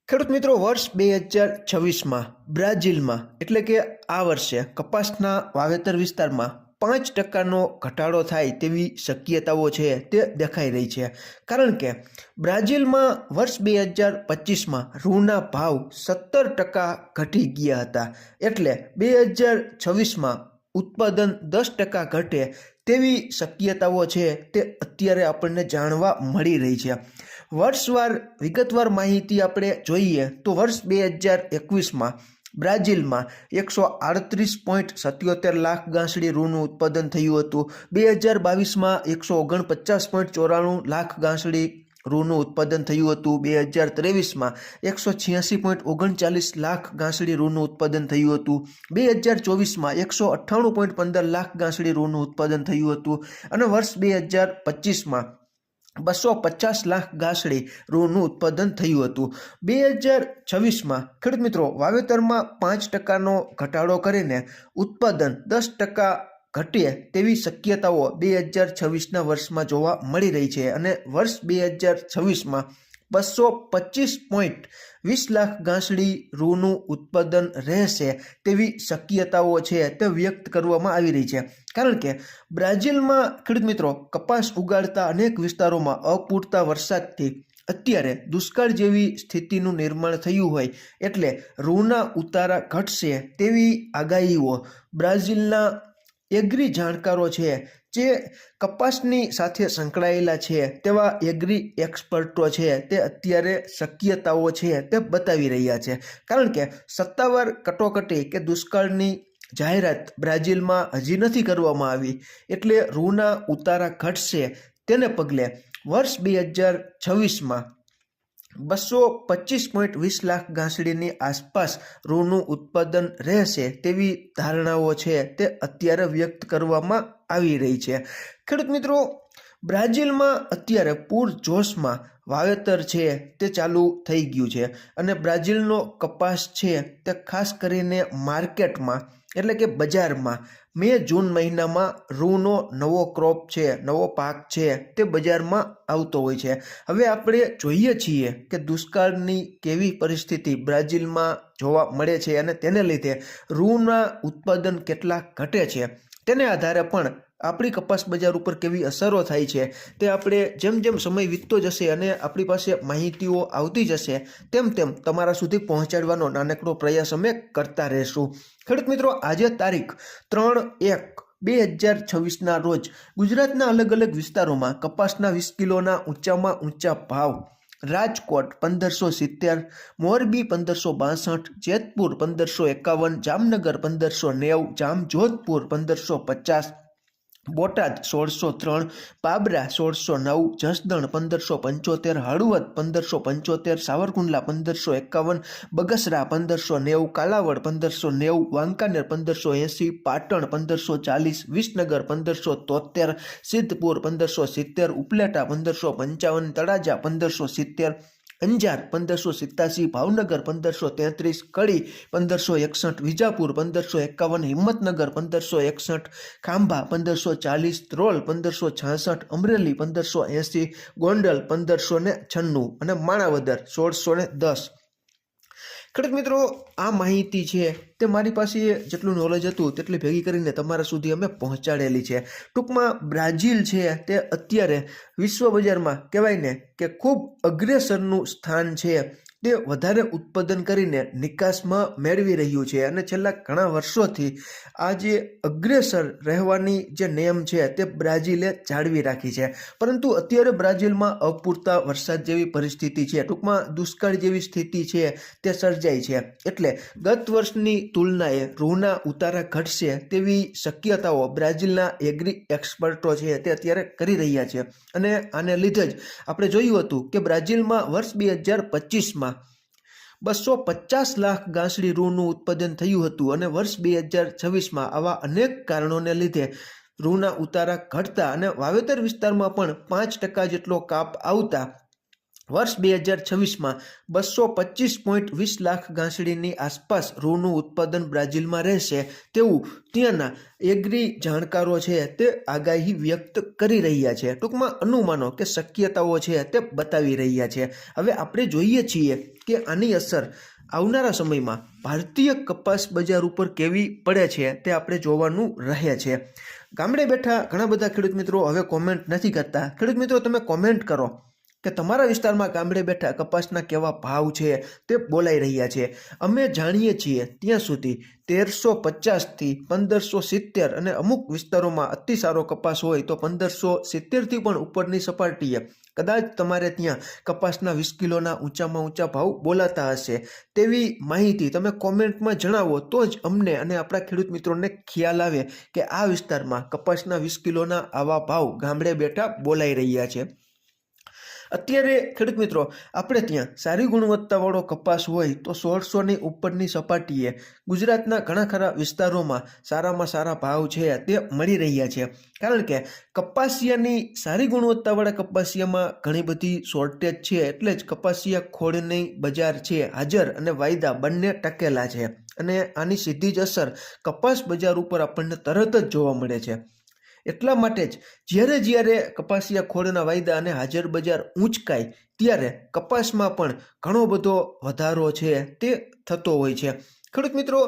ખેડૂત મિત્રો, વર્ષ 2026માં બ્રાઝિલમાં એટલે કે આ વર્ષે કપાસના વાવેતર વિસ્તારમાં 5%નો ઘટાડો થાય તેવી શક્યતાઓ છે તે દેખાઈ રહી છે. કારણ કે બ્રાઝિલમાં વર્ષ 2025માં રૂના ભાવ 17% ઘટી ગયા હતા. એટલે 2026માં ઉત્પાદન 10% ઘટે તેવી શક્યતાઓ છે તે અત્યારે આપણને જાણવા મળી રહી છે. વર્ષવાર વિગતવાર માહિતી આપણે જોઈએ તો વર્ષ 2021માં બ્રાઝિલમાં 138.77 લાખ ગાંસડી રૂનું ઉત્પાદન થયું હતું. 2022માં 149.94 લાખ ગાંસડી રૂનું ઉત્પાદન થયું હતું. 2023માં 186.39 લાખ ગાંસડી રૂનું ઉત્પાદન થયું હતું. 2024માં 198.15 લાખ ગાંસડી રૂનું ઉત્પાદન થયું હતું. અને વર્ષ 2025માં 250 લાખ ગાંસડી રૂનું ઉત્પાદન થયું હતું. 2026માં ખેડૂત મિત્રો વાવેતરમાં 5%નો ઘટાડો કરીને ઉત્પાદન 10% ઘટે તેવી શક્યતાઓ 2026ના વર્ષમાં જોવા મળી રહી છે. અને વર્ષ 2026માં 225.20 લાખ ગાંસડી રૂનું ઉત્પાદન રહેશે તેવી શક્યતાઓ છે તે વ્યક્ત કરવામાં આવી રહી છે. કારણ કે બ્રાઝિલમાં ખેડૂત મિત્રો કપાસ ઉગાડતા અનેક વિસ્તારોમાં અપૂરતા વરસાદથી અત્યારે દુષ્કાળ જેવી સ્થિતિનું નિર્માણ થયું હોય એટલે રૂના ઉતારા ઘટશે તેવી આગાહીઓ બ્રાઝિલના એગ્રી જાણકારો છે જે કપાસની સાથે સંકળાયેલા છે તેવા એગ્રી એક્સપર્ટો છે તે અત્યારે શક્યતાઓ છે તે બતાવી રહ્યા છે. કારણ કે સત્તાવાર કટોકટી કે દુષ્કાળની જાહેરાત બ્રાઝિલમાં હજી નથી કરવામાં આવી એટલે રૂના ઉતારા ઘટશે. તેને પગલે વર્ષ 2026માં 225.20 લાખ ગાંસડીની આસપાસ રૂનું ઉત્પાદન રહેશે તેવી ધારણાઓ છે તે અત્યારે વ્યક્ત કરવામાં આવી રહી છે. ખેડૂત મિત્રો, બ્રાઝિલમાં અત્યારે પૂરજોશમાં વાવેતર છે તે ચાલુ થઈ ગયું છે. અને બ્રાઝિલનો કપાસ છે તે ખાસ કરીને માર્કેટમાં એટલે કે બજારમાં મે જૂન મહિનામાં રૂનો નવો ક્રોપ છે, નવો પાક છે તે બજારમાં આવતો હોય છે. હવે આપણે જોઈએ છીએ કે દુષ્કાળની કેવી પરિસ્થિતિ બ્રાઝિલમાં જોવા મળે છે અને તેને લીધે રૂના ઉત્પાદન કેટલા ઘટે છે તેને આધારે પણ આપણી કપાસ બજાર ઉપર કેવી અસરો થાય છે તે આપણે જેમ જેમ સમય વીતતો જશે અને આપણી પાસે માહિતીઓ આવતી જશે તેમ તેમ તમારા સુધી પહોંચાડવાનો નાનકડો પ્રયાસ અમે કરતા રહીશું. ખેડૂત મિત્રો, આજે તારીખ 3/1/2026ના રોજ ગુજરાતના અલગ અલગ વિસ્તારોમાં કપાસના 20 કિલોના ઊંચામાં ઊંચા ભાવ રાજકોટ 1570, મોરબી 1562, જેતપુર 1551, જામનગર 1590, જામજોધપુર 1550, બોટાદ 1603, બાબરા 1609, જસદણ 1575, હળવદ 1575, સાવરકુંડલા 1551, બગસરા 1590, કાલાવડ 1590, વાંકાનેર 1580, પાટણ 1540, વિસનગર 1573, સિદ્ધપુર 1570, ઉપલેટા 1555, તળાજા 1570, અંજાર 1587, ભાવનગર 1533, કડી 1561, વિજાપુર 1551, હિંમતનગર 1561, ખાંભા 1540, ધ્રોલ 1566, અમરેલી 1580, ગોંડલ 1596 અને માણાવદર 1610. ખેડૂત મિત્રો, આ માહિતી છે તે મારી પાસે જેટલું નોલેજ હતું તેટલી ભેગી કરીને તમારા સુધી અમે પહોંચાડેલી છે. ટૂંકમાં બ્રાઝિલ છે તે અત્યારે વિશ્વ બજારમાં કહેવાય ને કે ખૂબ અગ્રેસરનું સ્થાન છે તે વધારે ઉત્પાદન કરીને નિકાસમાં મેળવી રહ્યું છે. અને છેલ્લા ઘણા વર્ષોથી આ જે અગ્રેસર રહેવાની જે નેમ છે તે બ્રાઝિલે જાળવી રાખી છે. પરંતુ અત્યારે બ્રાઝિલમાં અપૂરતા વરસાદ જેવી પરિસ્થિતિ છે, ટૂંકમાં દુષ્કાળ જેવી સ્થિતિ છે તે સર્જાઈ છે. એટલે ગત વર્ષની તુલનાએ રૂના ઉતારા ઘટશે તેવી શક્યતાઓ બ્રાઝિલના એગ્રી એક્સપર્ટો છે તે અત્યારે કરી રહ્યા છે. અને આને લીધે જ આપણે જોયું હતું કે બ્રાઝિલમાં વર્ષ 2025માં 250 લાખ ગાંસડી રૂનું ઉત્પાદન થયું હતું. અને વર્ષ 2026માં આવા અનેક કારણોને લીધે રૂના ઉતારા ઘટતા અને વાવેતર વિસ્તારમાં પણ 5% જેટલો કાપ આવતા વર્ષ 2026માં 225.20 લાખ ગાંસડીની આસપાસ રૂનું ઉત્પાદન બ્રાઝિલમાં રહેશે તેવું ત્યાંના એગ્રી જાણકારો છે તે આગાહી વ્યક્ત કરી રહ્યા છે. ટૂંકમાં અનુમાનો કે શક્યતાઓ છે તે બતાવી રહ્યા છે. હવે આપણે જોઈએ છીએ કે આની અસર આવનારા સમયમાં ભારતીય કપાસ બજાર ઉપર કેવી પડે છે તે આપણે જોવાનું રહે છે. ગામડે બેઠા ઘણા બધા ખેડૂત મિત્રો હવે કોમેન્ટ નથી કરતા. ખેડૂત મિત્રો, તમે કોમેન્ટ કરો કે તમારા વિસ્તારમાં ગામડે બેઠા કપાસના કેવા ભાવ છે તે બોલાઈ રહ્યા છે. અમે જાણીએ છીએ ત્યાં સુધી 1350થી 1570 અને અમુક વિસ્તારોમાં અતિ સારો કપાસ હોય તો 1570થી પણ ઉપરની સપાટીએ કદાચ તમારે ત્યાં કપાસના 20 કિલોના ઊંચામાં ઊંચા ભાવ બોલાતા હશે. તેવી માહિતી તમે કોમેન્ટમાં જણાવો તો જ અમને અને આપણા ખેડૂત મિત્રોને ખ્યાલ આવે કે આ વિસ્તારમાં કપાસના 20 કિલોના આવા ભાવ ગામડે બેઠા બોલાઈ રહ્યા છે. અત્યારે ખેડૂત મિત્રો, આપણે ત્યાં સારી ગુણવત્તાવાળો કપાસ હોય તો 1600ની ઉપરની સપાટીએ ગુજરાતના ઘણા ખરા વિસ્તારોમાં સારામાં સારા ભાવ છે તે મળી રહ્યા છે. કારણ કે કપાસિયાની સારી ગુણવત્તાવાળા કપાસિયામાં ઘણી બધી શોર્ટેજ છે, એટલે જ કપાસિયા ખોળની બજાર છે હાજર અને વાયદા બંને ટકેલા છે. અને આની સીધી જ અસર કપાસ બજાર ઉપર આપણને તરત જ જોવા મળે છે. એટલા માટે જ જ્યારે કપાસિયા ખોળના વાયદા અને હાજર બજાર ઊંચકાય ત્યારે કપાસમાં પણ ઘણો બધો વધારો છે તે થતો હોય છે. ખેડૂત મિત્રો,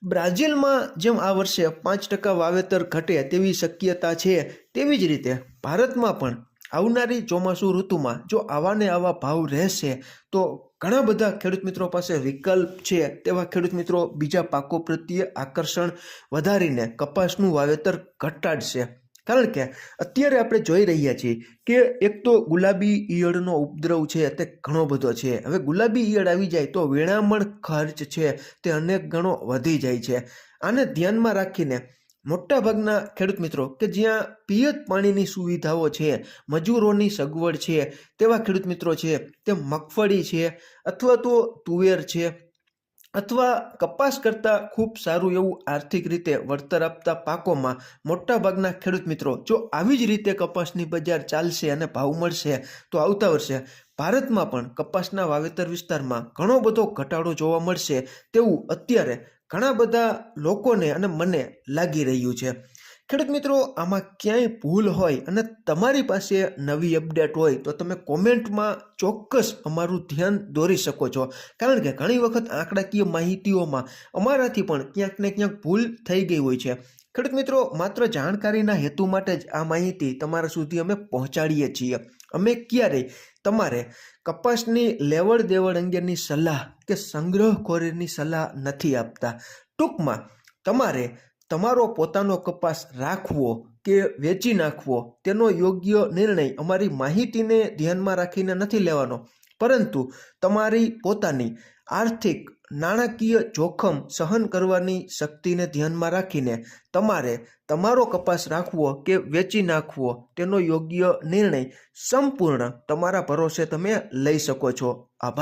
બ્રાઝિલમાં જેમ આ વર્ષે 5% વાવેતર ઘટે તેવી શક્યતા છે, તેવી જ રીતે ભારતમાં પણ આવનારી ચોમાસુ ઋતુમાં જો આવા ને આવા ભાવ રહેશે તો ઘણા બધા ખેડૂત મિત્રો પાસે વિકલ્પ છે. તેવા ખેડૂત મિત્રો બીજા પાકો પ્રત્યે આકર્ષણ વધારીને કપાસનું વાવેતર ઘટાડશે. કારણ કે અત્યારે આપણે જોઈ રહ્યા છીએ કે એક તો ગુલાબી ઈયળનો ઉપદ્રવ છે તે ઘણો બધો છે. હવે ગુલાબી ઈયળ આવી જાય તો વેણામણ ખર્ચ છે તે અનેક ગણો વધી જાય છે. આને ધ્યાનમાં રાખીને મોટાભાગના ખેડૂત મિત્રો કે જ્યાં પિયત પાણીની સુવિધાઓ છે, મજૂરોની સગવડ છે, તેવા ખેડૂત મિત્રો છે તે મગફળી છે અથવા તો તુવેર છે અથવા કપાસ કરતાં ખૂબ સારું એવું આર્થિક રીતે વળતર આપતા પાકોમાં મોટાભાગના ખેડૂત મિત્રો જો આવી જ રીતે કપાસની બજાર ચાલશે અને ભાવ મળશે તો આવતા વર્ષે ભારતમાં પણ કપાસના વાવેતર વિસ્તારમાં ઘણો બધો ઘટાડો જોવા મળશે તેવું અત્યારે ઘણા બધા લોકોને અને મને લાગી રહ્યું છે. ખેડૂત મિત્રો, આમાં ક્યાંય ભૂલ હોય અને તમારી પાસે નવી અપડેટ હોય તો તમે કોમેન્ટમાં ચોક્કસ અમારું ધ્યાન દોરી શકો છો. કારણ કે ઘણી વખત આંકડાકીય માહિતીઓમાં અમારાથી પણ ક્યાંક ને ક્યાંક ભૂલ થઈ ગઈ હોય છે. ખેડૂત મિત્રો, માત્ર જાણકારીના હેતુ માટે જ આ માહિતી તમારા સુધી અમે પહોંચાડીએ છીએ. અમે ક્યારેય તમારે કપાસની લેવડ દેવડ અંગેની સલાહ કે સંગ્રહખોરીની સલાહ નથી આપતા. ટૂંકમાં તમારે તમારો પોતાનો કપાસ રાખવો કે વેચી નાખવો તેનો યોગ્ય નિર્ણય અમારી માહિતીને ધ્યાનમાં રાખીને નથી લેવાનો, પરંતુ તમારી પોતાની આર્થિક નાણાકીય જોખમ સહન કરવાની શક્તિને ધ્યાનમાં રાખીને તમારે તમારો કપાસ રાખવો કે વેચી નાખવો તેનો યોગ્ય નિર્ણય સંપૂર્ણ તમારા ભરોસે તમે લઈ શકો છો. આભાર.